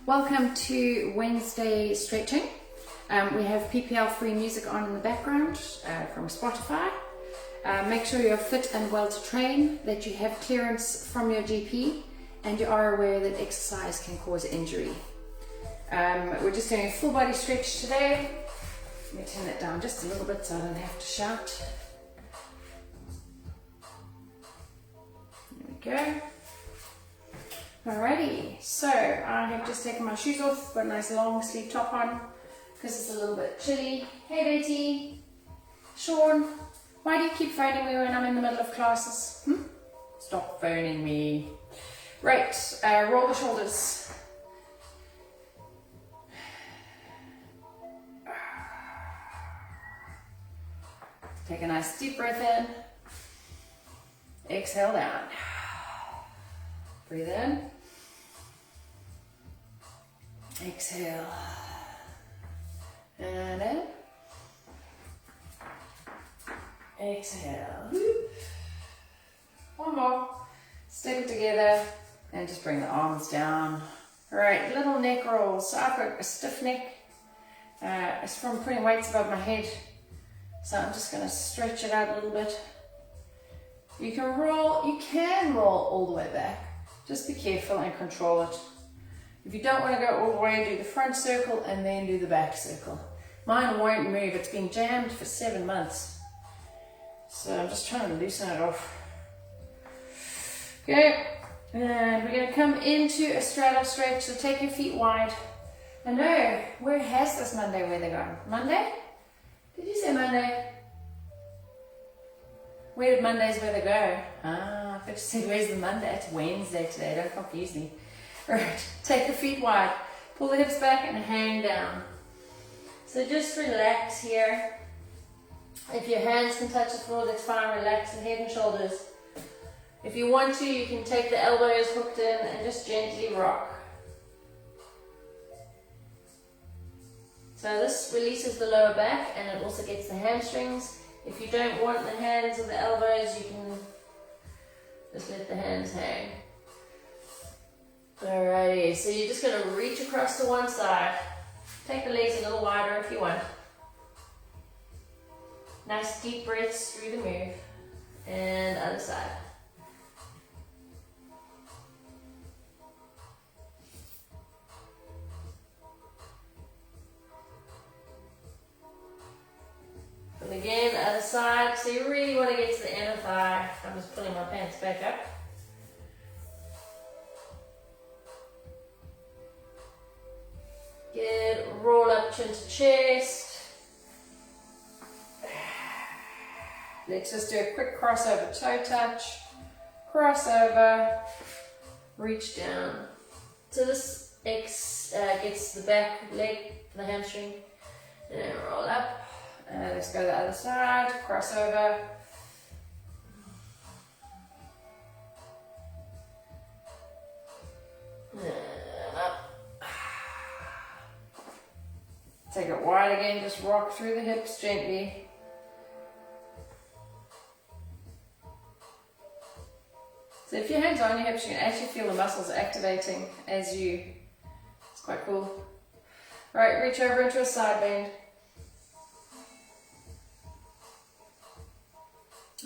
Welcome to Wednesday stretching. We have PPL-free music on in the background from Spotify. Make sure you're fit and well to train, that you have clearance from your GP, and you are aware that exercise can cause injury. We're just doing a full body stretch today. Let me turn it down just a little bit so I don't have to shout. There we go. Alrighty, so I have just taken my shoes off, got a nice long sleeve top on because it's a little bit chilly. Hey Betty, Sean, why do you keep phoning me when I'm in the middle of classes? Stop phoning me. Right, roll the shoulders. Take a nice deep breath in. Exhale down. Breathe in. Exhale. And in. Exhale. One more. Stick it together and just bring the arms down. All right, little neck rolls. So I've got a stiff neck. It's from putting weights above my head. So I'm just going to stretch it out a little bit. You can roll all the way back. Just be careful and control it. If you don't want to go all the way, do the front circle and then do the back circle. Mine won't move. It's been jammed for 7 months. So I'm just trying to loosen it off. Okay, and we're going to come into a straddle stretch. So take your feet wide. I know, where has this Monday weather gone? Monday? Did you say Monday? Where did Monday's weather go? I thought you said, where's the Monday? It's Wednesday today, don't confuse me. Alright, take your feet wide. Pull the hips back and hang down. So just relax here. If your hands can touch the floor, that's fine. Relax the head and shoulders. If you want to, you can take the elbows hooked in and just gently rock. So this releases the lower back and it also gets the hamstrings. If you don't want the hands or the elbows, you can just let the hands hang. Alrighty, so you're just going to reach across to one side. Take the legs a little wider if you want. Nice deep breaths through the move. And other side. And again, other side. So you really want to get to the inner thigh. I'm just pulling my pants back up. Good. Roll up chin to chest. Let's just do a quick crossover toe touch. Crossover. Reach down. So this gets the back leg, the hamstring. And roll up. Let's go to the other side, cross over. And up. Take it wide again, just rock through the hips gently. So if your hands are on your hips, you can actually feel the muscles activating as you, it's quite cool. All right, reach over into a side bend.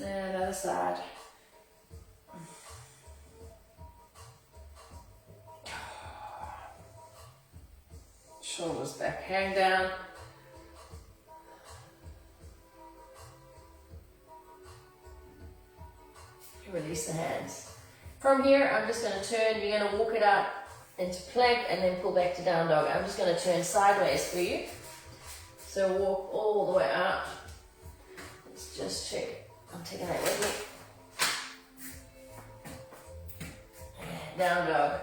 And other side. Shoulders back, hang down. Release the hands. From here, I'm just going to turn. You're going to walk it out into plank and then pull back to down dog. I'm just going to turn sideways for you. So walk all the way out. Let's just check. I'm taking that with me. Down dog.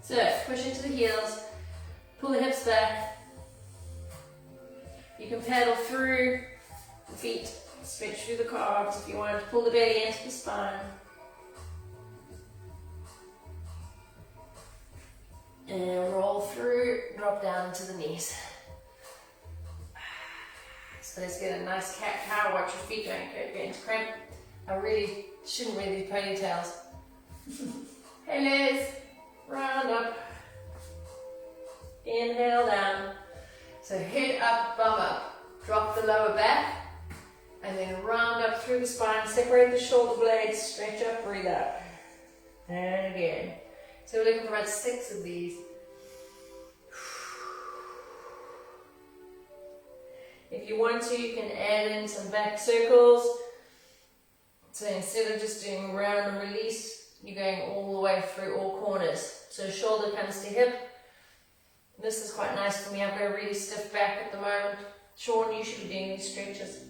So push into the heels, pull the hips back. You can paddle through the feet, stretch through the calves if you want to pull the belly into the spine. And roll through, drop down to the knees. So let's get a nice cat-cow. Watch your feet don't get into cramp. I really shouldn't wear these ponytails. Hey Liz, round up. Inhale down. So head up, bum up. Drop the lower back. And then round up through the spine. Separate the shoulder blades. Stretch up, breathe out. And again. So we're looking for about 6 of these. If you want to, you can add in some back circles. So instead of just doing round and release, you're going all the way through all corners. So shoulder comes to hip. This is quite nice for me. I've got a really stiff back at the moment. Sean, you should be doing these stretches.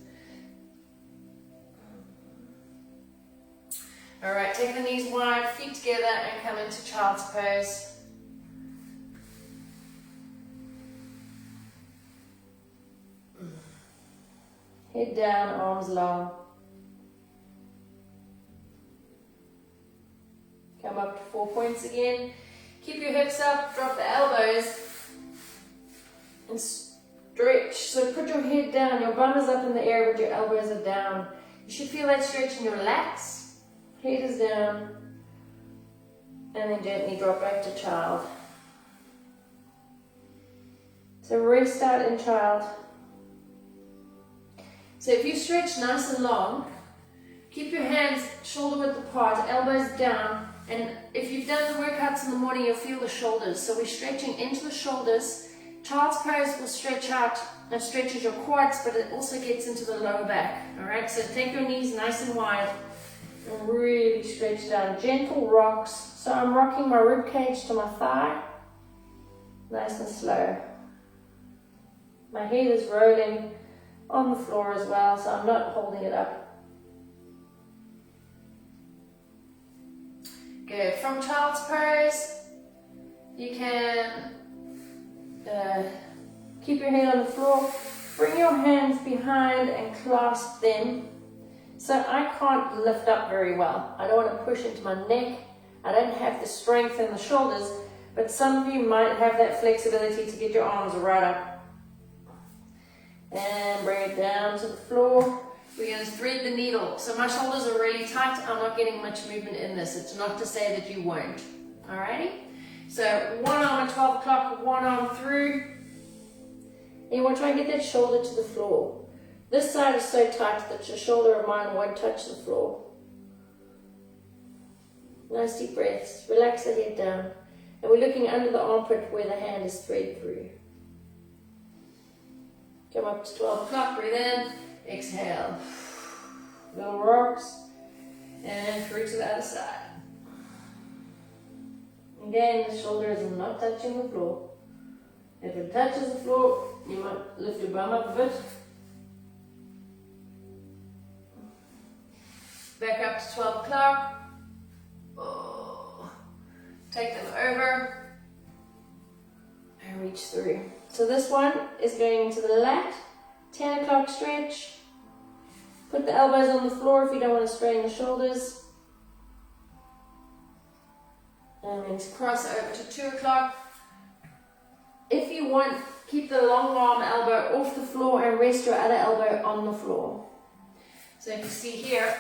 Alright, take the knees wide, feet together, and come into child's pose. Head down, arms long. Come up to 4 points again. Keep your hips up, drop the elbows, and stretch. So put your head down, your bum is up in the air, but your elbows are down. You should feel that stretch in your lats. Head is down, and then gently drop back to child. So rest out in child. So if you stretch nice and long, keep your hands shoulder width apart, elbows down, and if you've done the workouts in the morning, you'll feel the shoulders. So we're stretching into the shoulders. Child's pose will stretch out and stretches your quads, but it also gets into the lower back. Alright, so take your knees nice and wide and really stretch down. Gentle rocks. So I'm rocking my rib cage to my thigh. Nice and slow. My head is rolling on the floor as well, so I'm not holding it up. Good. From child's pose, you can keep your head on the floor. Bring your hands behind and clasp them. So I can't lift up very well. I don't want to push into my neck. I don't have the strength in the shoulders, but some of you might have that flexibility to get your arms right up. And bring it down to the floor. We're going to thread the needle. So my shoulders are really tight. I'm not getting much movement in this. It's not to say that you won't. Alrighty? So one arm at 12 o'clock, one arm through. And you want to try and get that shoulder to the floor. This side is so tight that your shoulder of mine won't touch the floor. Nice deep breaths. Relax the head down. And we're looking under the armpit where the hand is thread through. Come up to 12 o'clock, breathe in, exhale. Little rocks, and through to the other side. Again, the shoulder is not touching the floor. If it touches the floor, you might lift your bum up a bit. Back up to 12 o'clock. Oh. Take them over and reach through. So this one is going into the lat. 10 o'clock stretch. Put the elbows on the floor if you don't want to strain the shoulders. And then cross over to 2 o'clock. If you want, keep the long arm elbow off the floor and rest your other elbow on the floor. So if you see here,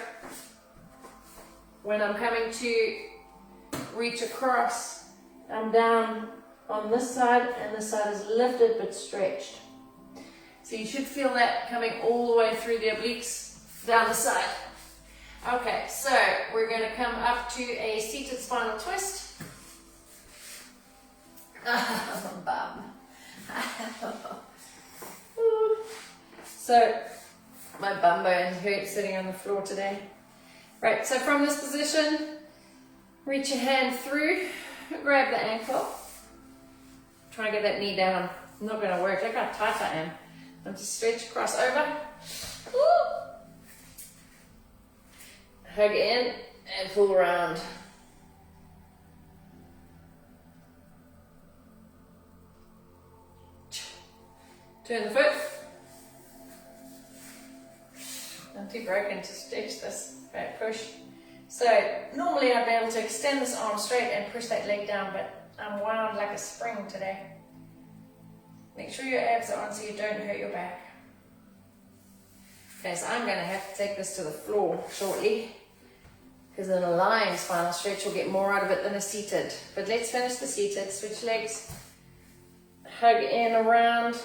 when I'm coming to reach across, I'm down on this side and this side is lifted but stretched. So you should feel that coming all the way through the obliques down the side. Okay, so we're going to come up to a seated spinal twist. So my bum bone hurts sitting on the floor today. Right, so from this position, reach your hand through, grab the ankle. Try and get that knee down. Not going to work. Look how tight I am. I'm just stretch across over. Woo. Hug in and pull around. Turn the foot. I'm too broken to stretch this. Right, push. So normally I'd be able to extend this arm straight and push that leg down, but I'm wound like a spring today. Make sure your abs are on so you don't hurt your back. Okay, so I'm going to have to take this to the floor shortly. Because in a lying spinal stretch, you'll get more out of it than a seated. But let's finish the seated. Switch legs. Hug in around.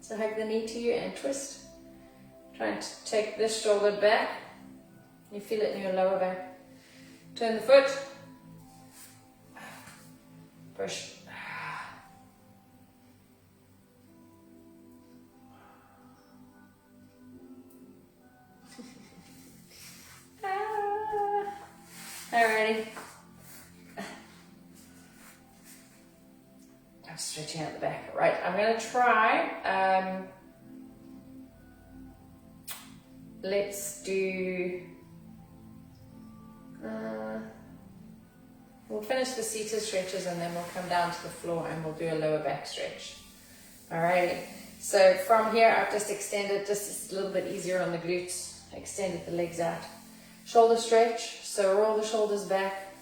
So hug the knee to you and twist. Trying to take this shoulder back. You feel it in your lower back. Turn the foot. Push. Alrighty. I'm stretching out the back. Right, I'm going to try. Let's do. We'll finish the seated stretches and then we'll come down to the floor and we'll do a lower back stretch. Alrighty. So from here, I've just extended, just a little bit easier on the glutes. Extended the legs out. Shoulder stretch. So roll the shoulders back.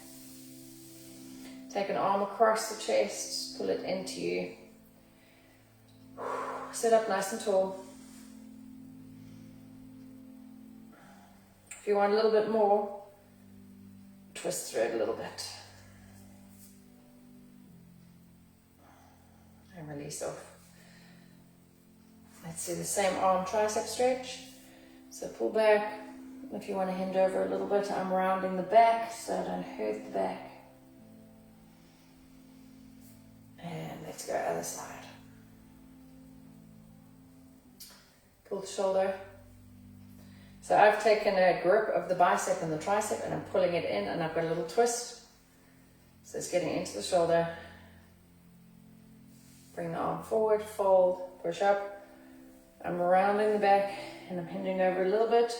Take an arm across the chest. Pull it into you. Sit up nice and tall. If you want a little bit more, twist through it a little bit. And release off. Let's do the same arm tricep stretch. So pull back. If you want to hinge over a little bit, I'm rounding the back so I don't hurt the back. And let's go other side. Pull the shoulder. So I've taken a grip of the bicep and the tricep and I'm pulling it in and I've got a little twist. So it's getting into the shoulder. Bring the arm forward, fold, push up. I'm rounding the back and I'm hinging over a little bit.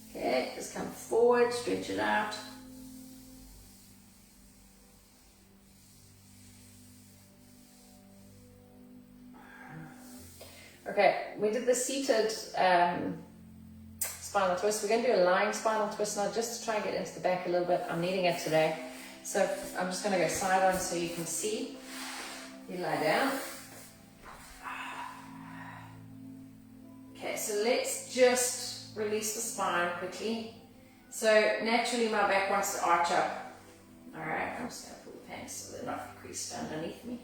Okay, just come forward, stretch it out. Okay, we did the seated spinal twist. We're going to do a lying spinal twist now just to try and get into the back a little bit. I'm needing it today. So I'm just going to go side on so you can see. You lie down. Okay, so let's just release the spine quickly. So naturally my back wants to arch up. Alright, I'm just going to pull the pants so they're not creased underneath me.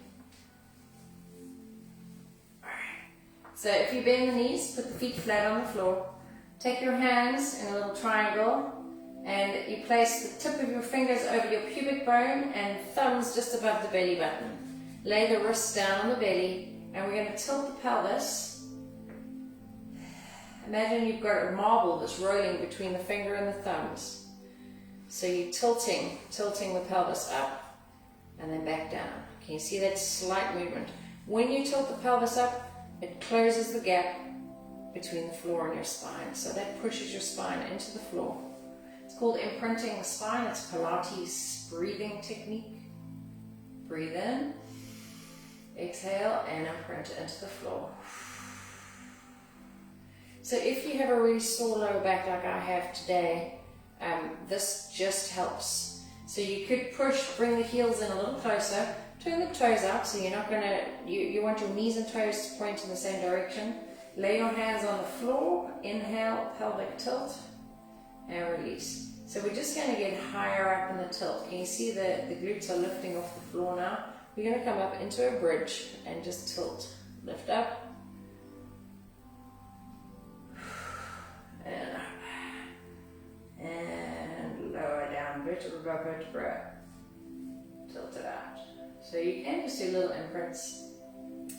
So if you bend the knees, put the feet flat on the floor. Take your hands in a little triangle and you place the tip of your fingers over your pubic bone and thumbs just above the belly button. Lay the wrists down on the belly and we're going to tilt the pelvis. Imagine you've got a marble that's rolling between the finger and the thumbs. So you're tilting the pelvis up and then back down. Can you see that slight movement? When you tilt the pelvis up, it closes the gap between the floor and your spine. So that pushes your spine into the floor. It's called imprinting the spine. It's Pilates breathing technique. Breathe in, exhale, and imprint it into the floor. So if you have a really sore lower back like I have today, this just helps. So you could push, bring the heels in a little closer, turn the toes out so you're not going to, you want your knees and toes to point in the same direction. Lay your hands on the floor, inhale, pelvic tilt, and release. So we're just going to get higher up in the tilt. Can you see the glutes are lifting off the floor now? We're going to come up into a bridge and just tilt. Lift up. And up. And lower down, vertebra by vertebra. Tilt it out. So you can just do little imprints.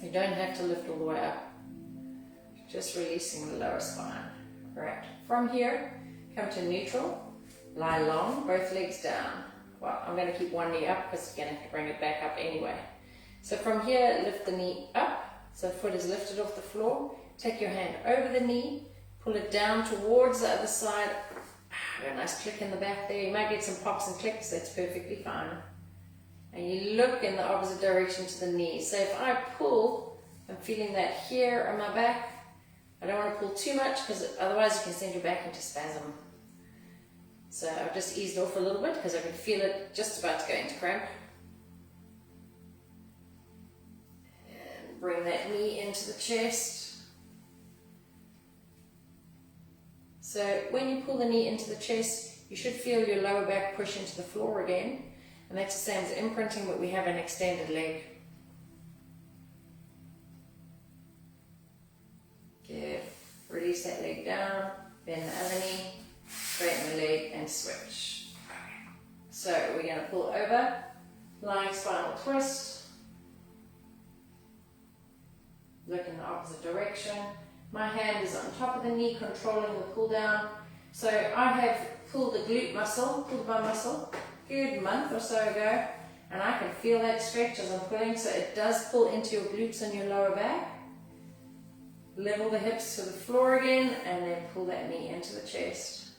You don't have to lift all the way up. Just releasing the lower spine. Right. From here, come to neutral. Lie long, both legs down. Well, I'm going to keep one knee up because you're going to have to bring it back up anyway. So from here, lift the knee up. So the foot is lifted off the floor. Take your hand over the knee. Pull it down towards the other side. A nice click in the back there. You might get some pops and clicks. That's perfectly fine. And you look in the opposite direction to the knee. So if I pull, I'm feeling that here on my back. I don't want to pull too much because otherwise you can send your back into spasm. So I've just eased off a little bit because I can feel it just about to go into cramp. And bring that knee into the chest. So when you pull the knee into the chest, you should feel your lower back push into the floor again. And that's the same as imprinting, but we have an extended leg. Good. Release that leg down, bend the other knee, straighten the leg and switch. Okay. So we're going to pull over, lying spinal twist, look in the opposite direction. My hand is on top of the knee, controlling the pull down. So I have pulled the glute muscle, pulled my muscle, a good month or so ago, and I can feel that stretch as I'm pulling, so it does pull into your glutes and your lower back. Level the hips to the floor again, and then pull that knee into the chest.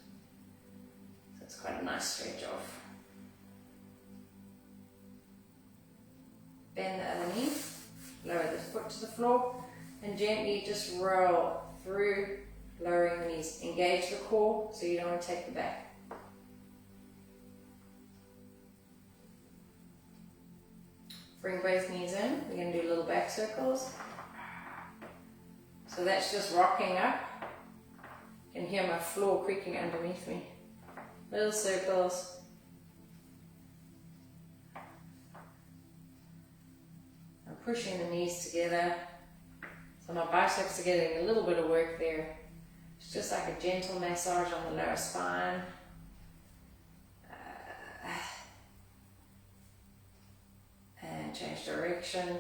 So it's quite a nice stretch off. Bend the other knee, lower the foot to the floor, and gently just roll through, lowering the knees. Engage the core so you don't want to take the back. Bring both knees in. We're going to do little back circles. So that's just rocking up. You can hear my floor creaking underneath me. Little circles. I'm pushing the knees together. So my biceps are getting a little bit of work there. It's just like a gentle massage on the lower spine. And change direction.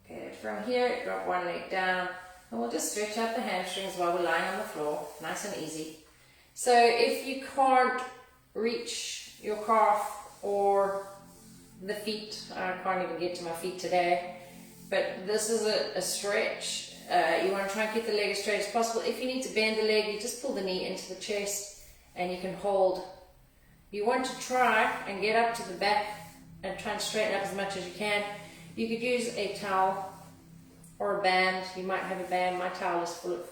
Good. From here, drop one leg down, and we'll just stretch out the hamstrings while we're lying on the floor. Nice and easy. So if you can't reach your calf or the feet, I can't even get to my feet today, but this is a stretch. You want to try and keep the leg as straight as possible. If you need to bend the leg, you just pull the knee into the chest and you can hold. You want to try and get up to the back and try and straighten up as much as you can. You could use a towel or a band. You might have a band. My towel is full of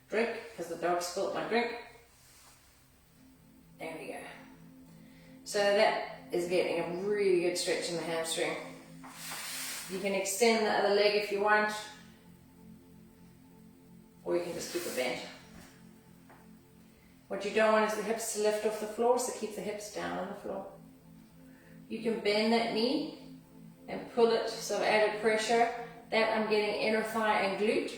drink because the dog spilled my drink. There we go. So that is getting a really good stretch in the hamstring. You can extend the other leg if you want, or you can just keep it bent. What you don't want is the hips to lift off the floor, so keep the hips down on the floor. You can bend that knee and pull it, so I've added pressure. That I'm getting inner thigh and glute.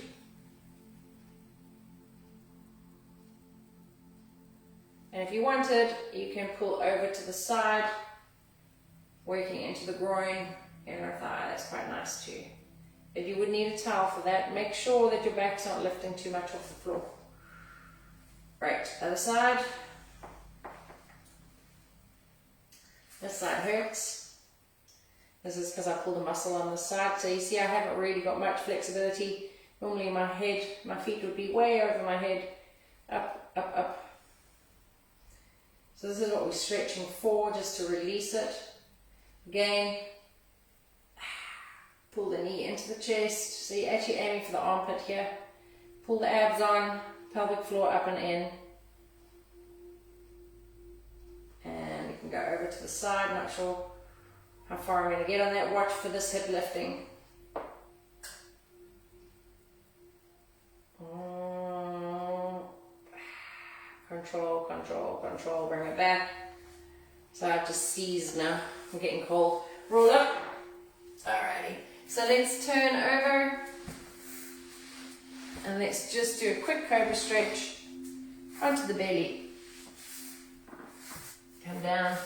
And if you wanted, you can pull over to the side, working into the groin, inner thigh. That's quite nice too. But you would need a towel for that. Make sure that your back's not lifting too much off the floor. Right, other side. This side hurts. This is because I pulled a muscle on the side. So you see I haven't really got much flexibility. Normally my feet would be way over my head. Up, up, up. So this is what we're stretching for, just to release it. Again, pull the knee into the chest. So you're actually aiming for the armpit here. Pull the abs on, pelvic floor up and in. And you can go over to the side. Not sure how far I'm going to get on that. Watch for this hip lifting. Control, control, control. Bring it back. So I've just seized now. I'm getting cold. Roll up. Alrighty. So let's turn over. And let's just do a quick cobra stretch onto the belly. Come down.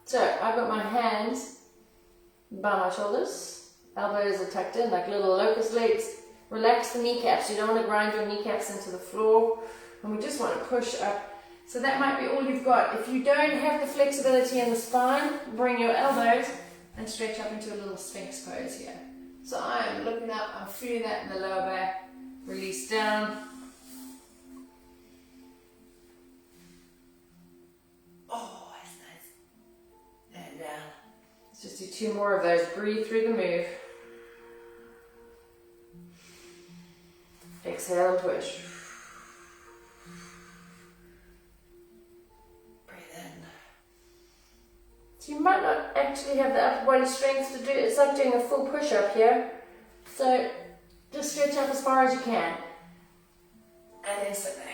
So I've got my hands by my shoulders, elbows are tucked in like little locust legs. Relax the kneecaps. You don't want to grind your kneecaps into the floor, and we just want to push up. So that might be all you've got. If you don't have the flexibility in the spine, bring your elbows and stretch up into a little Sphinx pose here. So I am looking up, I'm feeling that in the lower back. Release down. Oh, that's nice. And down. Let's just do 2 more of those. Breathe through the move. Exhale and push. Breathe in. So you might might not actually have the upper body strength to do it. It's like doing a full push-up here. So just stretch up as far as you can. And then sit back.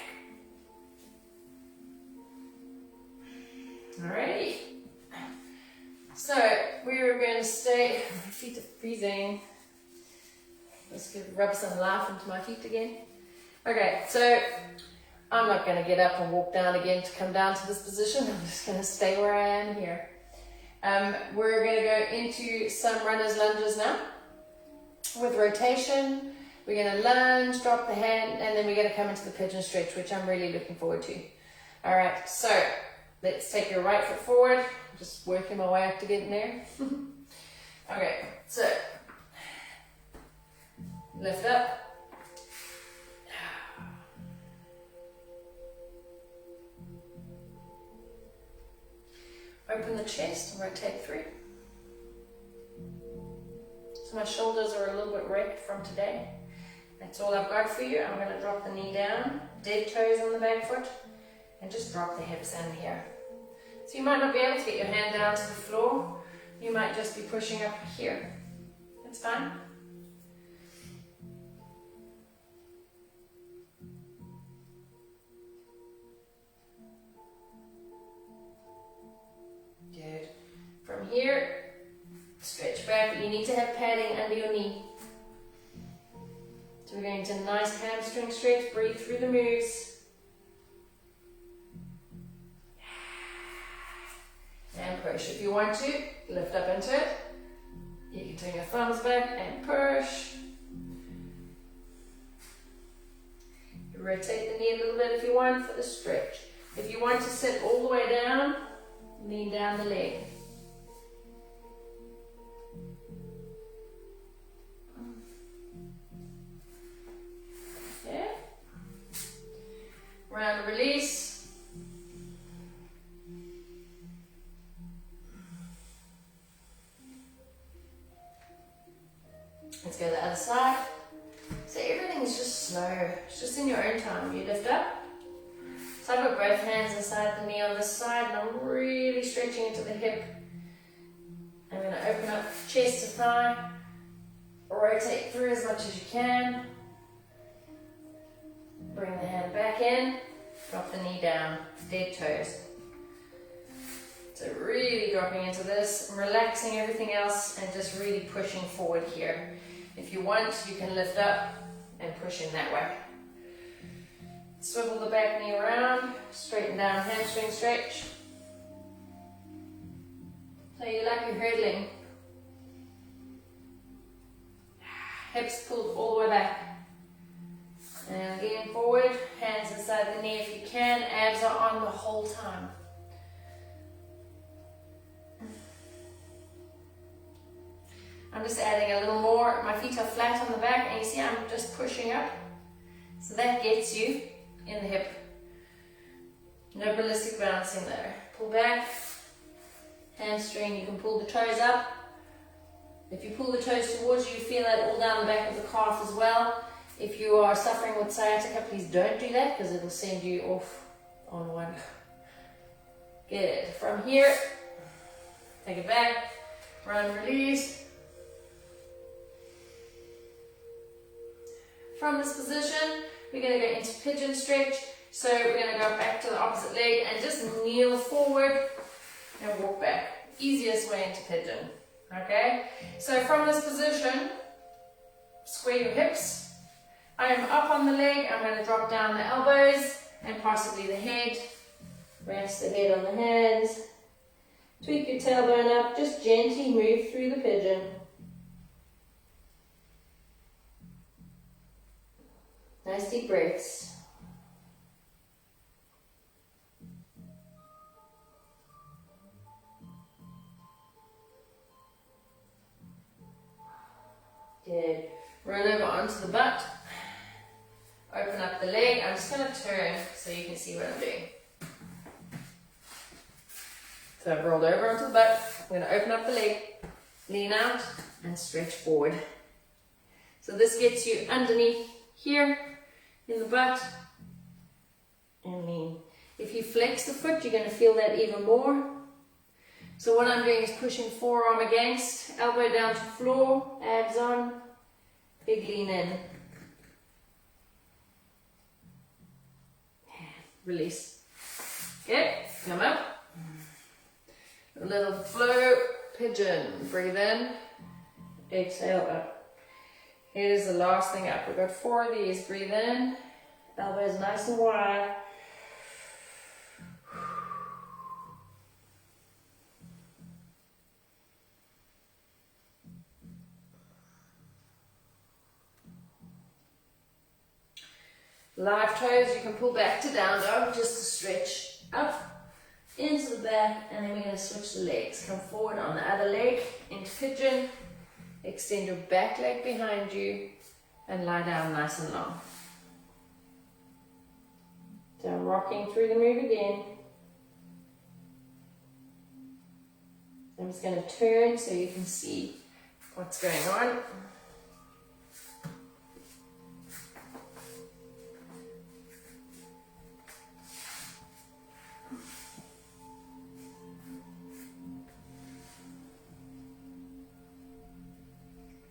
Alrighty. So we're going to stay. My feet are freezing. Let's rub some life into my feet again. Okay, so I'm not going to get up and walk down again to come down to this position. I'm just going to stay where I am here. We're going to go into some runner's lunges now with rotation. We're going to lunge, drop the hand, and then we're going to come into the pigeon stretch, which I'm really looking forward to. All right, so let's take your right foot forward. I'm just working my way up to get in there. Okay, so lift up. Open the chest and rotate through. So my shoulders are a little bit wrecked from today. That's all I've got for you. I'm going to drop the knee down, dead toes on the back foot, and just drop the hips in here. So you might not be able to get your hand down to the floor. You might just be pushing up here. That's fine. Good. From here, stretch back. You need to have padding under your knee. So we're going to nice hamstring stretch. Breathe through the moves. And push. If you want to, lift up into it. You can turn your thumbs back and push. You rotate the knee a little bit if you want for the stretch. If you want to sit all the way down, lean down the leg. Okay. Round release. Let's go to the other side. So everything is just slow. It's just in your own time. You lift up. So I've got both hands inside the knee on this side, and I'm really stretching into the hip. I'm going to open up chest to thigh, rotate through as much as you can. Bring the hand back in, drop the knee down, dead toes. So really dropping into this, relaxing everything else, and just really pushing forward here. If you want, you can lift up and push in that way. Swivel the back knee around, straighten down, hamstring stretch. So you like you're hurdling. Hips pulled all the way back. And again forward, hands inside the knee if you can, abs are on the whole time. I'm just adding a little more. My feet are flat on the back, and you see I'm just pushing up. So that gets you in the hip. No ballistic bouncing there. Pull back, hamstring, you can pull the toes up. If you pull the toes towards you, you feel that all down the back of the calf as well. If you are suffering with sciatica, please don't do that because it will send you off on one. Good. From here, take it back, run, release. From this position, we're going to go into pigeon stretch. So we're going to go back to the opposite leg and just kneel forward and walk back. Easiest way into pigeon. Okay? So from this position, square your hips. I am up on the leg. I'm going to drop down the elbows and possibly the head. Rest the head on the hands. Tweak your tailbone up. Just gently move through the pigeon. Nice deep breaths. Good. Run over onto the butt. Open up the leg. I'm just going to turn so you can see what I'm doing. So I've rolled over onto the butt. I'm going to open up the leg, lean out, and stretch forward. So this gets you underneath here in the butt and lean. If you flex the foot, you're going to feel that even more. So what I'm doing is pushing forearm against, elbow down to floor, abs on, big lean in. Release. Okay, come up. A little flow, pigeon. Breathe in, exhale up. Here's the last thing up. We've got 4 of these. Breathe in, elbows nice and wide. Live toes, you can pull back to down dog just to stretch up into the back, and then we're going to switch the legs. Come forward on the other leg into pigeon, extend your back leg behind you, and lie down nice and long. So I'm rocking through the move again. I'm just going to turn so you can see what's going on.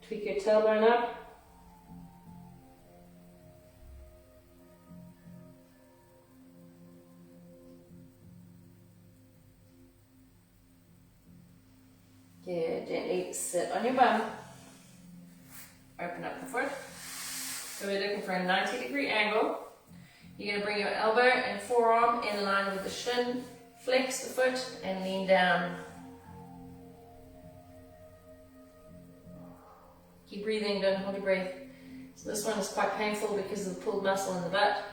Tweak your tailbone up. Good, gently sit on your bum. Open up the foot. So we're looking for a 90-degree angle. You're going to bring your elbow and forearm in line with the shin. Flex the foot and lean down. Keep breathing, don't hold your breath. So this one is quite painful because of the pulled muscle in the butt.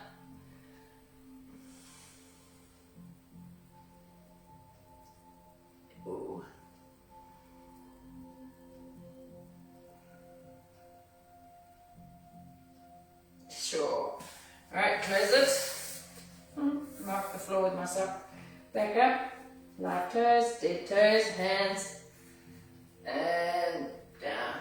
Ooh. Sure. Alright, close it. Mark the floor with my sock. Back up. Live toes, dead toes, hands, and down.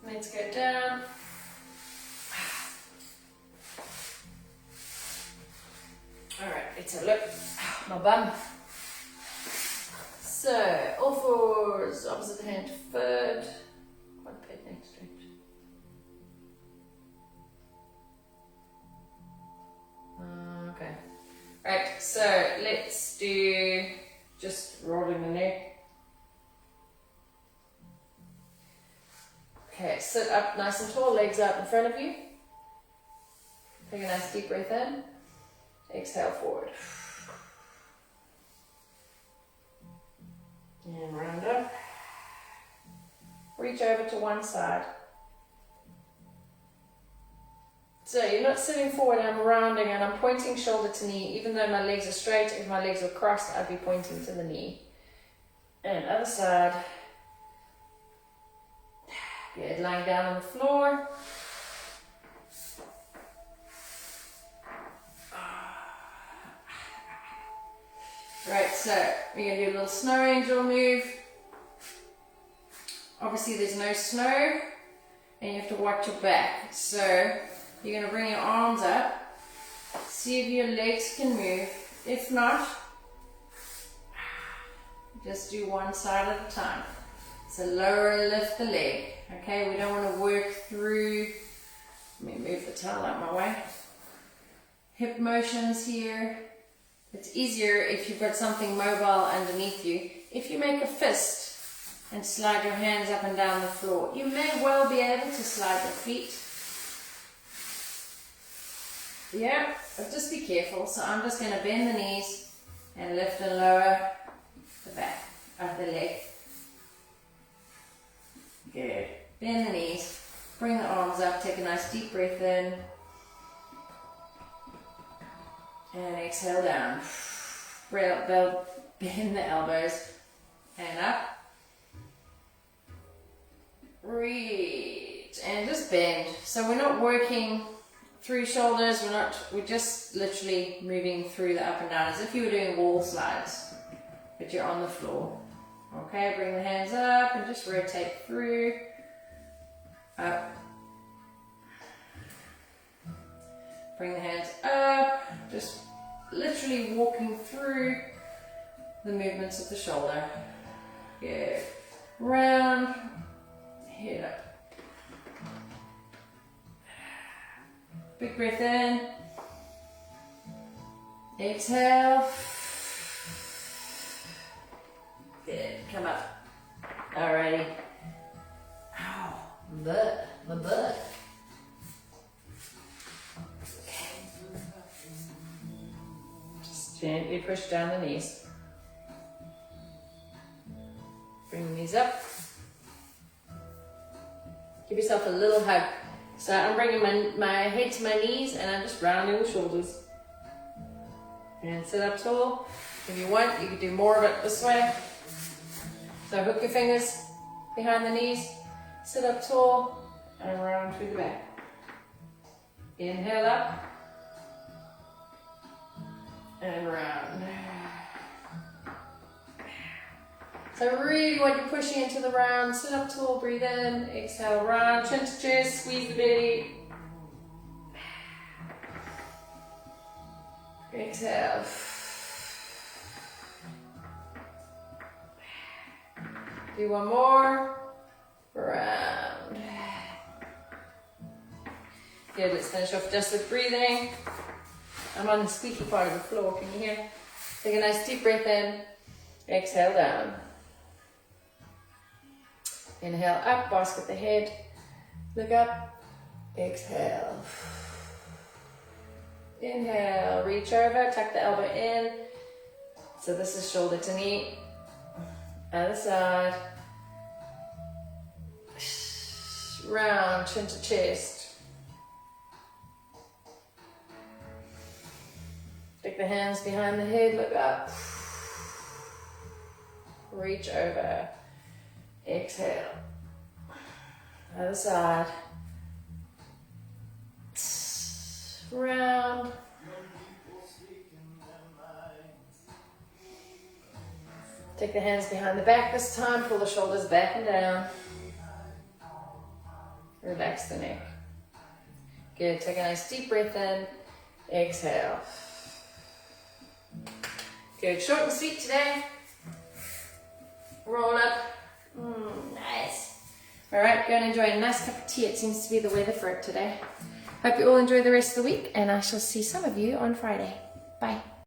Let's go down. Alright, let's have a look. My bum. So, all fours, opposite hand to foot. Quad pec neck stretch. Okay. Right, so let's do just rolling the neck. Okay, sit up nice and tall, legs out in front of you. Take a nice deep breath in. Exhale forward. And round up. Reach over to one side. So you're not sitting forward, I'm rounding and I'm pointing shoulder to knee. Even though my legs are straight, if my legs were crossed, I'd be pointing to the knee. And other side. Good, lying down on the floor. Right, so we're going to do a little snow angel move. Obviously there's no snow and you have to watch your back. So you're going to bring your arms up, see if your legs can move. If not, just do one side at a time. So lower and lift the leg. Okay, we don't want to work through, let me move the towel out my way. Hip motions here. It's easier if you've got something mobile underneath you. If you make a fist and slide your hands up and down the floor, you may well be able to slide your feet. Yeah, but just be careful. So I'm just going to bend the knees and lift and lower the back of the leg. Good. Bend the knees, bring the arms up, take a nice deep breath in, and exhale down. Bend the elbows, and up. Reach, and just bend. So we're not working through shoulders. We're just literally moving through the up and down as if you were doing wall slides, but you're on the floor. Okay, bring the hands up and just rotate through, up. Bring the hands up, just literally walking through the movements of the shoulder. Good. Round, head up. Big breath in. Exhale. Good. Come up. Alrighty. Ow, my butt. Just gently push down the knees. Bring the knees up. Give yourself a little hug. So I'm bringing my head to my knees and I'm just rounding the shoulders. And sit up tall. If you want, you can do more of it this way. So hook your fingers behind the knees, sit up tall, and round through the back. Inhale up, and round. So really when you're pushing into the round, sit up tall, breathe in, exhale, round, chin to chest, squeeze the belly. Exhale. Do one more. Round. Good, let's finish off just with breathing. I'm on the squeaky part of the floor, can you hear? Take a nice deep breath in. Exhale down. Inhale up, basket the head. Look up. Exhale. Inhale, reach over, tuck the elbow in. So this is shoulder to knee. Other side. Round, chin to chest. Take the hands behind the head, look up. Reach over. Exhale. Other side. Round. Take the hands behind the back this time, pull the shoulders back and down. Relax the neck. Good, take a nice deep breath in. Exhale. Good, short and sweet today. Roll up. Nice. All right, go and enjoy a nice cup of tea. It seems to be the weather for it today. Hope you all enjoy the rest of the week, and I shall see some of you on Friday. Bye.